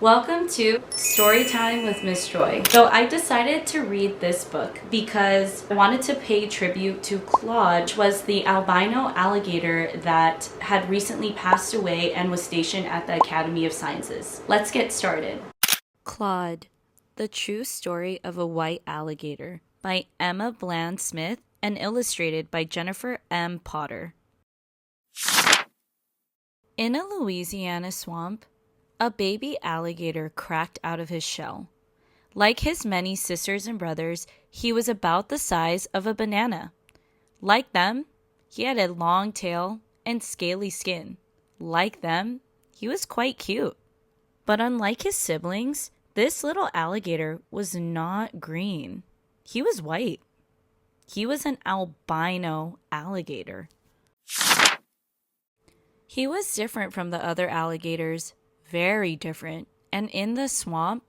Welcome to Storytime with Miss Joy. So I decided to read this book because I wanted to pay tribute to Claude, which was the albino alligator that had recently passed away and was stationed at the Academy of Sciences. Let's get started. Claude, The True Story of a White Alligator by Emma Bland Smith and illustrated by Jennifer M. Potter. In a Louisiana swamp, a baby alligator cracked out of his shell. Like his many sisters and brothers, he was about the size of a banana. Like them, he had a long tail and scaly skin. Like them, he was quite cute. But unlike his siblings, this little alligator was not green. He was white. He was an albino alligator. He was different from the other alligators. Very different, and in the swamp,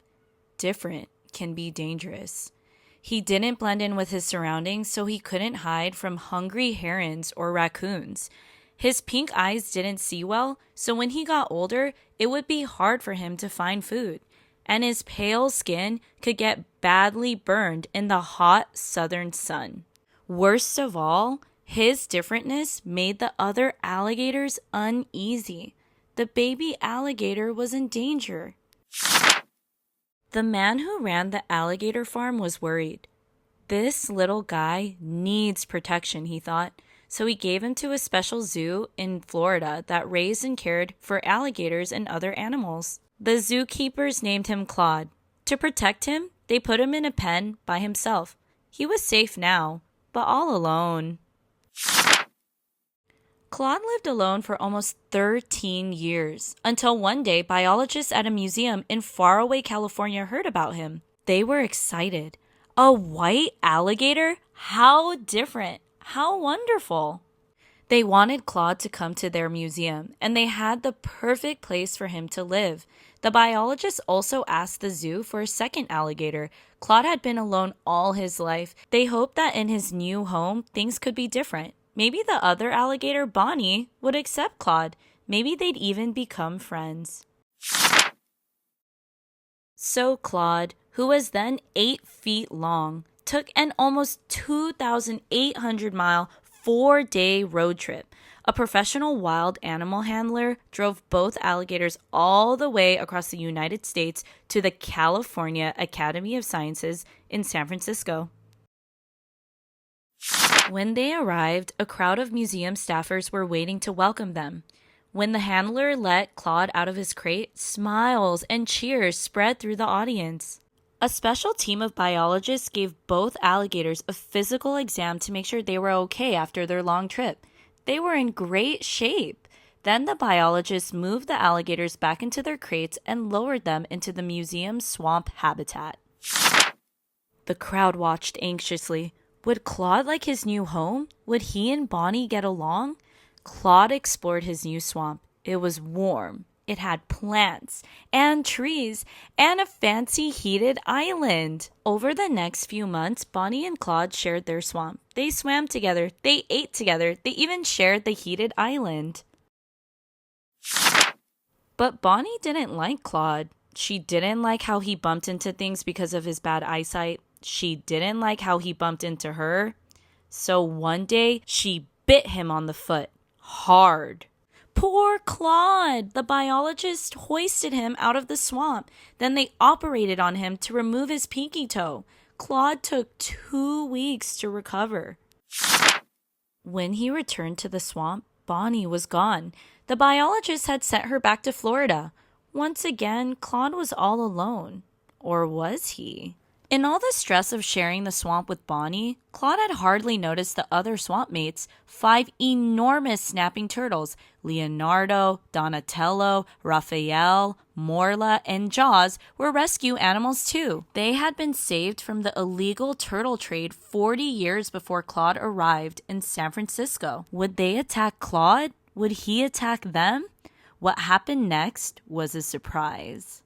different can be dangerous. He didn't blend in with his surroundings, so he couldn't hide from hungry herons or raccoons. His pink eyes didn't see well, so when he got older, it would be hard for him to find food. And his pale skin could get badly burned in the hot southern sun. Worst of all, his differentness made the other alligators uneasy. The baby alligator was in danger. The man who ran the alligator farm was worried. This little guy needs protection, he thought, so he gave him to a special zoo in Florida that raised and cared for alligators and other animals. The zookeepers named him Claude. To protect him, they put him in a pen by himself. He was safe now, but all alone. Claude lived alone for almost 13 years, until one day biologists at a museum in faraway California heard about him. They were excited. A white alligator? How different! How wonderful! They wanted Claude to come to their museum, and they had the perfect place for him to live. The biologists also asked the zoo for a second alligator. Claude had been alone all his life. They hoped that in his new home, things could be different. Maybe the other alligator, Bonnie, would accept Claude. Maybe they'd even become friends. So Claude, who was then 8 feet long, took an almost 2,800-mile, 4-day road trip. A professional wild animal handler drove both alligators all the way across the United States to the California Academy of Sciences in San Francisco. When they arrived, a crowd of museum staffers were waiting to welcome them. When the handler let Claude out of his crate, smiles and cheers spread through the audience. A special team of biologists gave both alligators a physical exam to make sure they were okay after their long trip. They were in great shape. Then the biologists moved the alligators back into their crates and lowered them into the museum's swamp habitat. The crowd watched anxiously. Would Claude like his new home? Would he and Bonnie get along? Claude explored his new swamp. It was warm. It had plants and trees and a fancy heated island. Over the next few months, Bonnie and Claude shared their swamp. They swam together. They ate together. They even shared the heated island. But Bonnie didn't like Claude. She didn't like how he bumped into things because of his bad eyesight. She didn't like how he bumped into her. So one day, she bit him on the foot. Hard. Poor Claude! The biologist hoisted him out of the swamp. Then they operated on him to remove his pinky toe. Claude took 2 weeks to recover. When he returned to the swamp, Bonnie was gone. The biologist had sent her back to Florida. Once again, Claude was all alone. Or was he? In all the stress of sharing the swamp with Bonnie, Claude had hardly noticed the other swamp mates, 5 enormous snapping turtles, Leonardo, Donatello, Raphael, Morla, and Jaws, were rescue animals too. They had been saved from the illegal turtle trade 40 years before Claude arrived in San Francisco. Would they attack Claude? Would he attack them? What happened next was a surprise.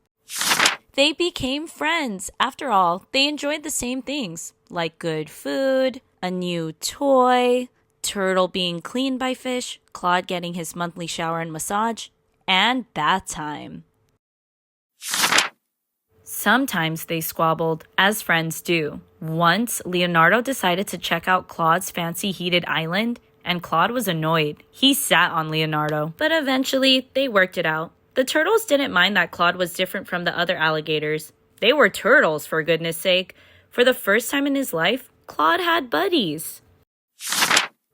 They became friends. After all, they enjoyed the same things, like good food, a new toy, turtle being cleaned by fish, Claude getting his monthly shower and massage, and bath time. Sometimes they squabbled, as friends do. Once, Leonardo decided to check out Claude's fancy heated island, and Claude was annoyed. He sat on Leonardo, but eventually they worked it out. The turtles didn't mind that Claude was different from the other alligators. They were turtles, for goodness sake. For the first time in his life, Claude had buddies.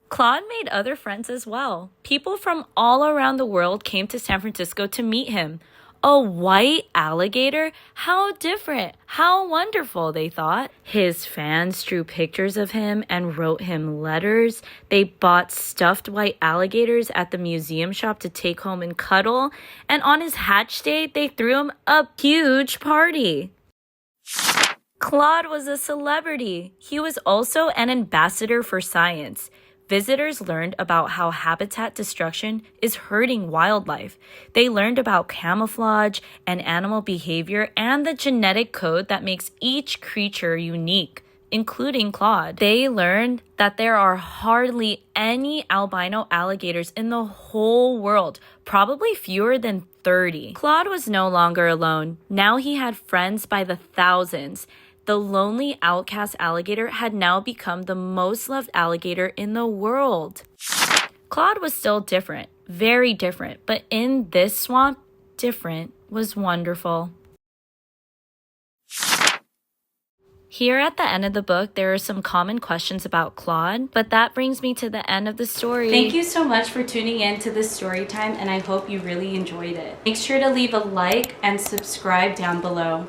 Claude made other friends as well. People from all around the world came to San Francisco to meet him. A white alligator? How different. How wonderful, they thought. His fans drew pictures of him and wrote him letters. They bought stuffed white alligators at the museum shop to take home and cuddle. And on his hatch day, they threw him a huge party. Claude was a celebrity. He was also an ambassador for science. Visitors learned about how habitat destruction is hurting wildlife. They learned about camouflage and animal behavior and the genetic code that makes each creature unique, including Claude. They learned that there are hardly any albino alligators in the whole world, probably fewer than 30. Claude was no longer alone. Now he had friends by the thousands. The lonely outcast alligator had now become the most loved alligator in the world. Claude was still different, very different, but in this swamp, different was wonderful. Here at the end of the book, there are some common questions about Claude, but that brings me to the end of the story. Thank you so much for tuning in to this story time, and I hope you really enjoyed it. Make sure to leave a like and subscribe down below.